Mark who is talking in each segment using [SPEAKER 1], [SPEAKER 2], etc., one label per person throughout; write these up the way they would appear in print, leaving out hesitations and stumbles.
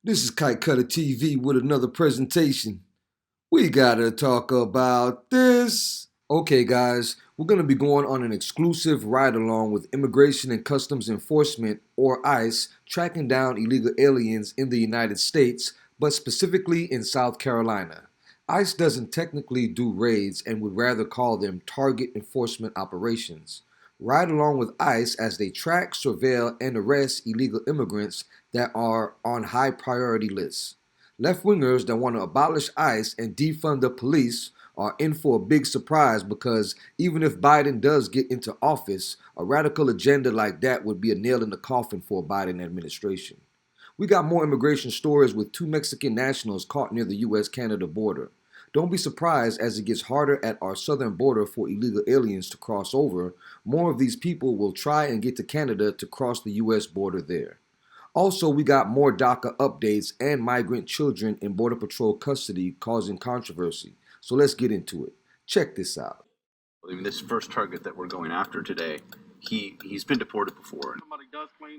[SPEAKER 1] This is Kite Cutter TV with another presentation. We gotta talk about this. Okay, guys, we're gonna be going on an exclusive ride along with Immigration and Customs Enforcement, or ICE, tracking down illegal aliens in the United States, but specifically in South Carolina. ICE doesn't technically do raids and would rather call them target enforcement operations. Ride along with ICE as they track, surveil, and arrest illegal immigrants that are on high priority lists. Left-wingers that want to abolish ICE and defund the police are in for a big surprise because even if Biden does get into office, a radical agenda like that would be a nail in the coffin for a Biden administration. We got more immigration stories with 2 Mexican nationals caught near the US-Canada border. Don't be surprised as it gets harder at our southern border for illegal aliens to cross over. More of these people will try and get to Canada to cross the US border there. Also, we got more DACA updates and migrant children in Border Patrol custody causing controversy. So let's get into it. Check this out.
[SPEAKER 2] I mean, this first target that we're going after today, he's been deported before.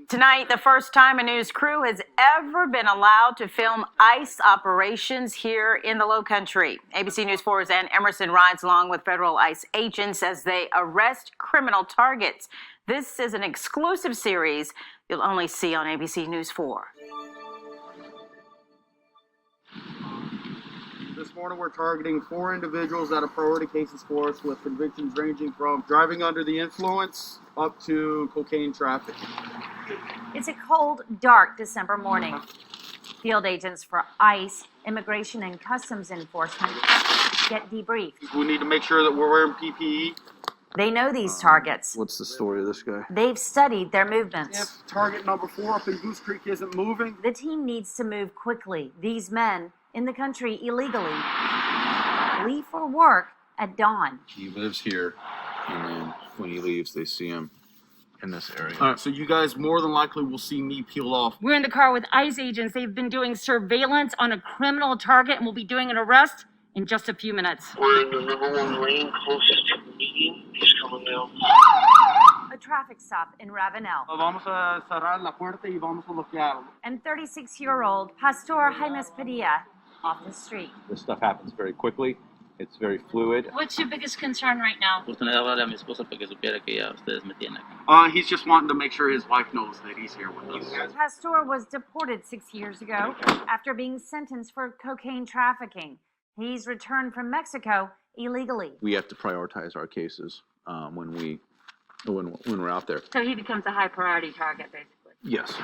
[SPEAKER 3] Tonight, the first time a news crew has ever been allowed to film ICE operations here in the Lowcountry. ABC News 4's Ann Emerson rides along with federal ICE agents as they arrest criminal targets. This is an exclusive series you'll only see on ABC News 4.
[SPEAKER 4] This morning, we're targeting 4 individuals that are priority cases for us with convictions ranging from driving under the influence up to cocaine trafficking.
[SPEAKER 5] It's a cold, dark December morning. Field agents for ICE, Immigration and Customs Enforcement, get debriefed.
[SPEAKER 4] We need to make sure that we're wearing PPE.
[SPEAKER 5] They know these targets.
[SPEAKER 2] What's the story of this guy?
[SPEAKER 5] They've studied their movements.
[SPEAKER 4] If target number 4 up in Goose Creek isn't moving,
[SPEAKER 5] The team needs to move quickly. These men in the country illegally leave for work at dawn.
[SPEAKER 2] He lives here, and then when he leaves, they see him in this area.
[SPEAKER 4] all right, so you guys more than likely will see me peel off.
[SPEAKER 6] We're in the car with ICE agents. They've been doing surveillance on a criminal target, and we'll be doing an arrest in just a few minutes.
[SPEAKER 7] We're in the number 1 lane closest to the meeting. He's coming now.
[SPEAKER 5] A traffic stop in Ravenel.
[SPEAKER 4] Vamos a cerrar la puerta y vamos a bloquearlo.
[SPEAKER 5] And 36-year-old Pastor Jaimes-Padilla off the street.
[SPEAKER 8] This stuff happens very quickly. It's very fluid.
[SPEAKER 6] What's your biggest concern right now?
[SPEAKER 4] He's just wanting to make sure his wife knows that he's here with us.
[SPEAKER 5] Pastor was deported 6 years ago after being sentenced for cocaine trafficking. He's returned from Mexico illegally.
[SPEAKER 8] We have to prioritize our cases when we're out there.
[SPEAKER 6] So he becomes a high priority target, basically.
[SPEAKER 8] Yes.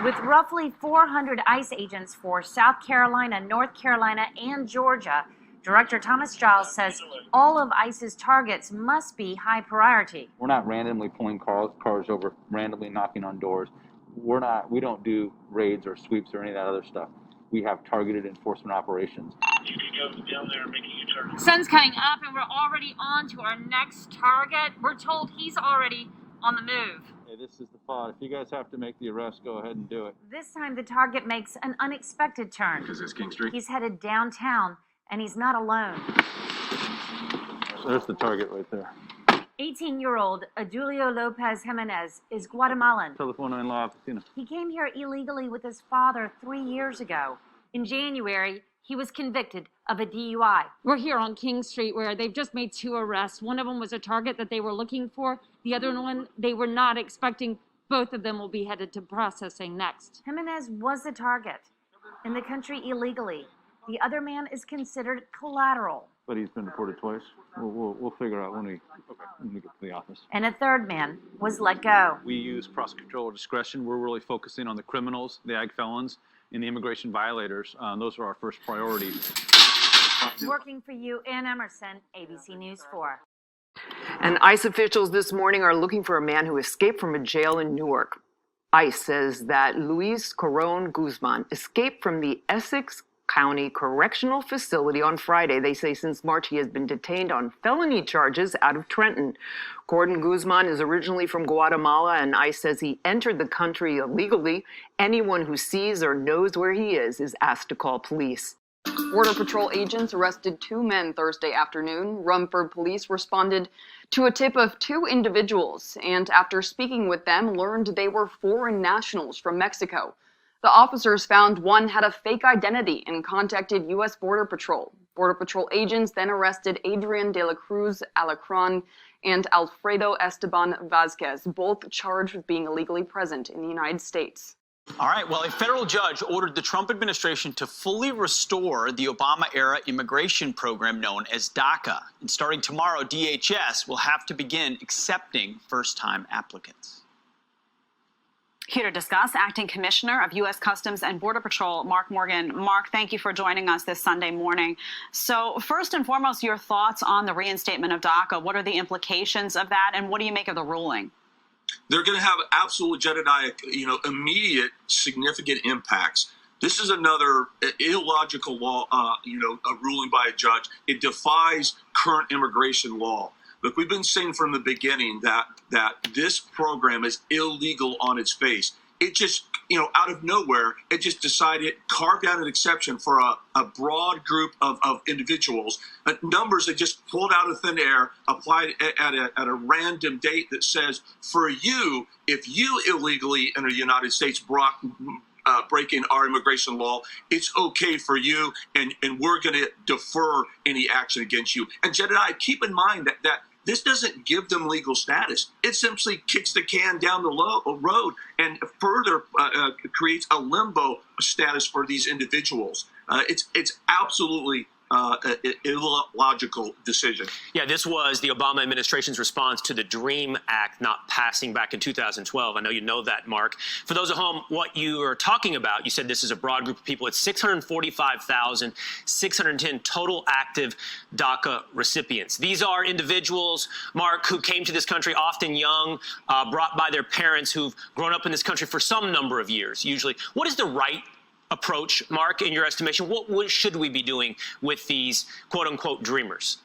[SPEAKER 5] With roughly 400 ICE agents for South Carolina, North Carolina, and Georgia, Director Thomas Giles says all of ICE's targets must be high priority.
[SPEAKER 8] We're not randomly pulling cars over, randomly knocking on doors. We don't do raids or sweeps or any of that other stuff. We have targeted enforcement operations.
[SPEAKER 7] You can go down there and make a U-turn.
[SPEAKER 6] Sun's coming up, and we're already on to our next target. We're told he's already on the move.
[SPEAKER 8] Hey, this is the thought. If you guys have to make the arrest, go ahead and do it.
[SPEAKER 5] This time the target makes an unexpected turn.
[SPEAKER 2] Is this King Street?
[SPEAKER 5] He's headed downtown, and he's not alone.
[SPEAKER 8] There's the target right there.
[SPEAKER 5] 18-year-old Adulio Lopez Jimenez is Guatemalan.
[SPEAKER 8] Telefono en la oficina.
[SPEAKER 5] He came here illegally with his father 3 years ago. In January, he was convicted of a DUI.
[SPEAKER 6] We're here on King Street where they've just made 2 arrests. One of them was a target that they were looking for. The other one they were not expecting. Both of them will be headed to processing next.
[SPEAKER 5] Jimenez was the target in the country illegally. The other man is considered collateral.
[SPEAKER 8] But he's been deported twice. We'll figure out when we get to the office.
[SPEAKER 5] And a third man was let go.
[SPEAKER 8] We use prosecutorial discretion. We're really focusing on the criminals, the ag felons, and the immigration violators. Those are our first priority.
[SPEAKER 5] Working for you, Ann Emerson, ABC News 4.
[SPEAKER 9] And ICE officials this morning are looking for a man who escaped from a jail in Newark. ICE says that Luis Coron Guzman escaped from the Essex County Correctional Facility on Friday. They say since March he has been detained on felony charges out of Trenton. Gordon Guzman is originally from Guatemala, and ICE says he entered the country illegally. Anyone who sees or knows where he is asked to call police.
[SPEAKER 10] Border Patrol agents arrested 2 men Thursday afternoon. Rumford police responded to a tip of 2 individuals, and after speaking with them, learned they were foreign nationals from Mexico. The officers found one had a fake identity and contacted U.S. Border Patrol. Border Patrol agents then arrested Adrian de la Cruz Alacron and Alfredo Esteban Vazquez, both charged with being illegally present in the United States.
[SPEAKER 2] All right, well, a federal judge ordered the Trump administration to fully restore the Obama-era immigration program known as DACA. And starting tomorrow, DHS will have to begin accepting first-time applicants.
[SPEAKER 3] Here to discuss, Acting Commissioner of U.S. Customs and Border Patrol, Mark Morgan. Mark, thank you for joining us this Sunday morning. So first and foremost, your thoughts on the reinstatement of DACA. What are the implications of that, and what do you make of the ruling?
[SPEAKER 11] They're going to have absolute, Jedediah, immediate significant impacts. This is another illogical law, a ruling by a judge. It defies current immigration law. Look, we've been saying from the beginning that this program is illegal on its face. It just, out of nowhere, it just decided, carved out an exception for a broad group of individuals, numbers that just pulled out of thin air, applied at a random date that says, for you, if you illegally enter the United States breaking our immigration law, it's okay for you, and we're going to defer any action against you. And Jedediah, keep in mind that this doesn't give them legal status. It simply kicks the can down the road and further creates a limbo status for these individuals. It's absolutely illogical decision.
[SPEAKER 12] Yeah, this was the Obama administration's response to the DREAM Act not passing back in 2012. I know you know that, Mark. For those at home, what you are talking about, you said this is a broad group of people. It's 645,610 total active DACA recipients. These are individuals, Mark, who came to this country often young, brought by their parents who've grown up in this country for some number of years, usually. What is the right approach, Mark, in your estimation? What should we be doing with these quote-unquote dreamers?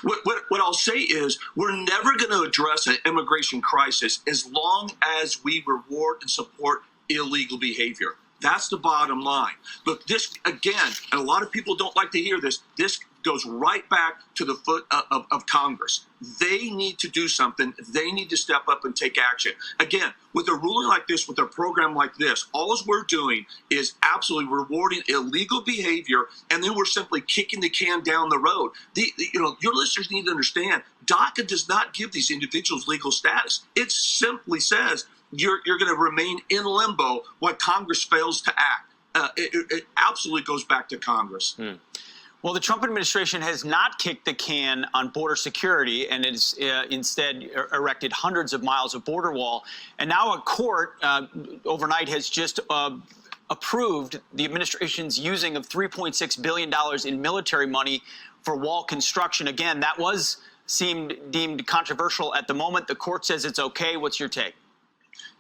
[SPEAKER 11] What I'll say is we're never going to address an immigration crisis as long as we reward and support illegal behavior. That's the bottom line. Look, this, again, and a lot of people don't like to hear this, this goes right back to the foot of Congress. They need to do something. They need to step up and take action. Again, with a ruling like this, with a program like this, all we're doing is absolutely rewarding illegal behavior, and then we're simply kicking the can down the road. Your listeners need to understand, DACA does not give these individuals legal status. It simply says you're going to remain in limbo while Congress fails to act. It absolutely goes back to Congress.
[SPEAKER 2] Well, the Trump administration has not kicked the can on border security and has instead erected hundreds of miles of border wall. And now a court overnight has just approved the administration's using of $3.6 billion in military money for wall construction. Again, that was deemed controversial at the moment. The court says it's okay. What's your take?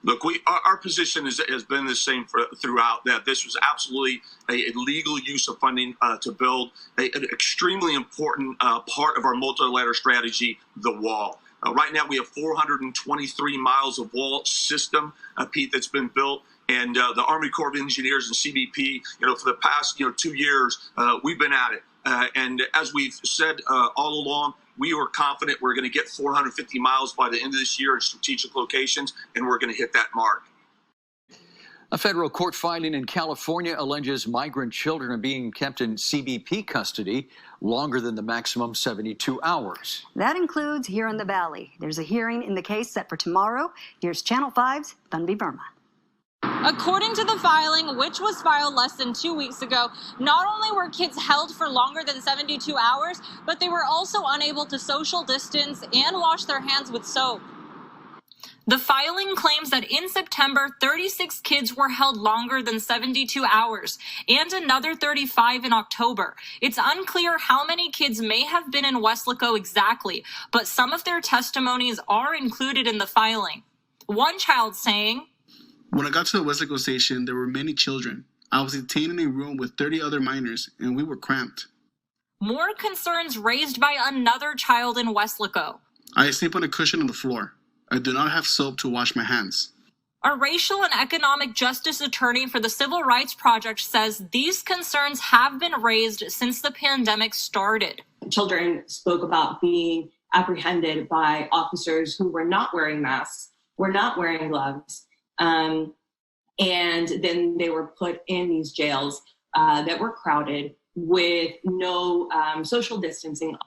[SPEAKER 11] Look, our position has been the same throughout, that this was absolutely a legal use of funding to build an extremely important part of our multilateral strategy, the wall. Right now, we have 423 miles of wall system, Pete, that's been built. And the Army Corps of Engineers and CBP, for the past 2 years, we've been at it. And as we've said all along, we were confident we're going to get 450 miles by the end of this year in strategic locations, and we're going to hit that mark.
[SPEAKER 13] A federal court finding in California alleges migrant children are being kept in CBP custody longer than the maximum 72 hours.
[SPEAKER 14] That includes here in the Valley. There's a hearing in the case set for tomorrow. Here's Channel 5's Bunby Burma.
[SPEAKER 15] According to the filing, which was filed less than 2 weeks ago, not only were kids held for longer than 72 hours, but they were also unable to social distance and wash their hands with soap. The filing claims that in September, 36 kids were held longer than 72 hours, and another 35 in October. It's unclear how many kids may have been in Weslaco exactly, but some of their testimonies are included in the filing. One child saying,
[SPEAKER 16] "When I got to the Weslaco station, there were many children. I was detained in a room with 30 other minors, and we were cramped."
[SPEAKER 15] More concerns raised by another child in Weslaco.
[SPEAKER 16] "I sleep on a cushion on the floor. I do not have soap to wash my hands."
[SPEAKER 15] A racial and economic justice attorney for the Civil Rights Project says these concerns have been raised since the pandemic started.
[SPEAKER 17] Children spoke about being apprehended by officers who were not wearing masks, were not wearing gloves, And then they were put in these jails that were crowded with no social distancing.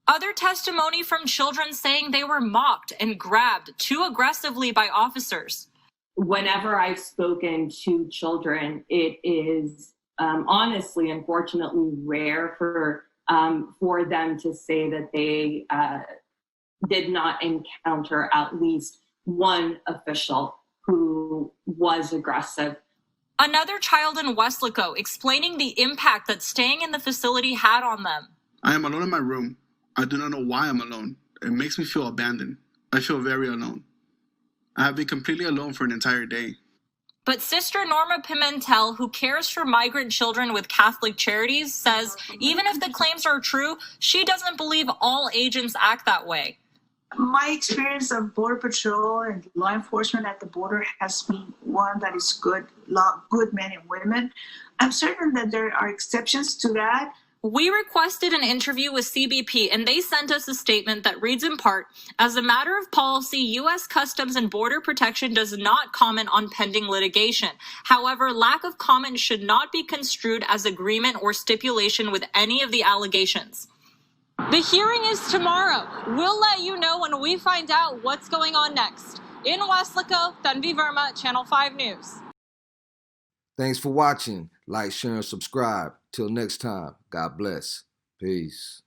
[SPEAKER 15] Other testimony from children saying they were mocked and grabbed too aggressively by officers.
[SPEAKER 17] Whenever I've spoken to children, it is honestly, unfortunately, rare for them to say that they did not encounter at least one official who was aggressive.
[SPEAKER 15] Another child in Weslaco explaining the impact that staying in the facility had on them.
[SPEAKER 16] I am alone in my room. I do not know why I'm alone. It makes me feel abandoned. I feel very alone. I have been completely alone for an entire day.
[SPEAKER 15] But Sister Norma Pimentel, who cares for migrant children with Catholic Charities, says even if the claims are true, she doesn't believe all agents act that way.
[SPEAKER 18] My experience of Border Patrol and law enforcement at the border has been one that is good men and women. I'm certain that there are exceptions to that.
[SPEAKER 15] We requested an interview with CBP, and they sent us a statement that reads in part, as a matter of policy, U.S. Customs and Border Protection does not comment on pending litigation. However, lack of comment should not be construed as agreement or stipulation with any of the allegations. The hearing is tomorrow. We'll let you know when we find out what's going on next. In Weslaco, Tanvi Verma, Channel 5 News.
[SPEAKER 1] Thanks for watching. Like, share, and subscribe. Till next time, God bless. Peace.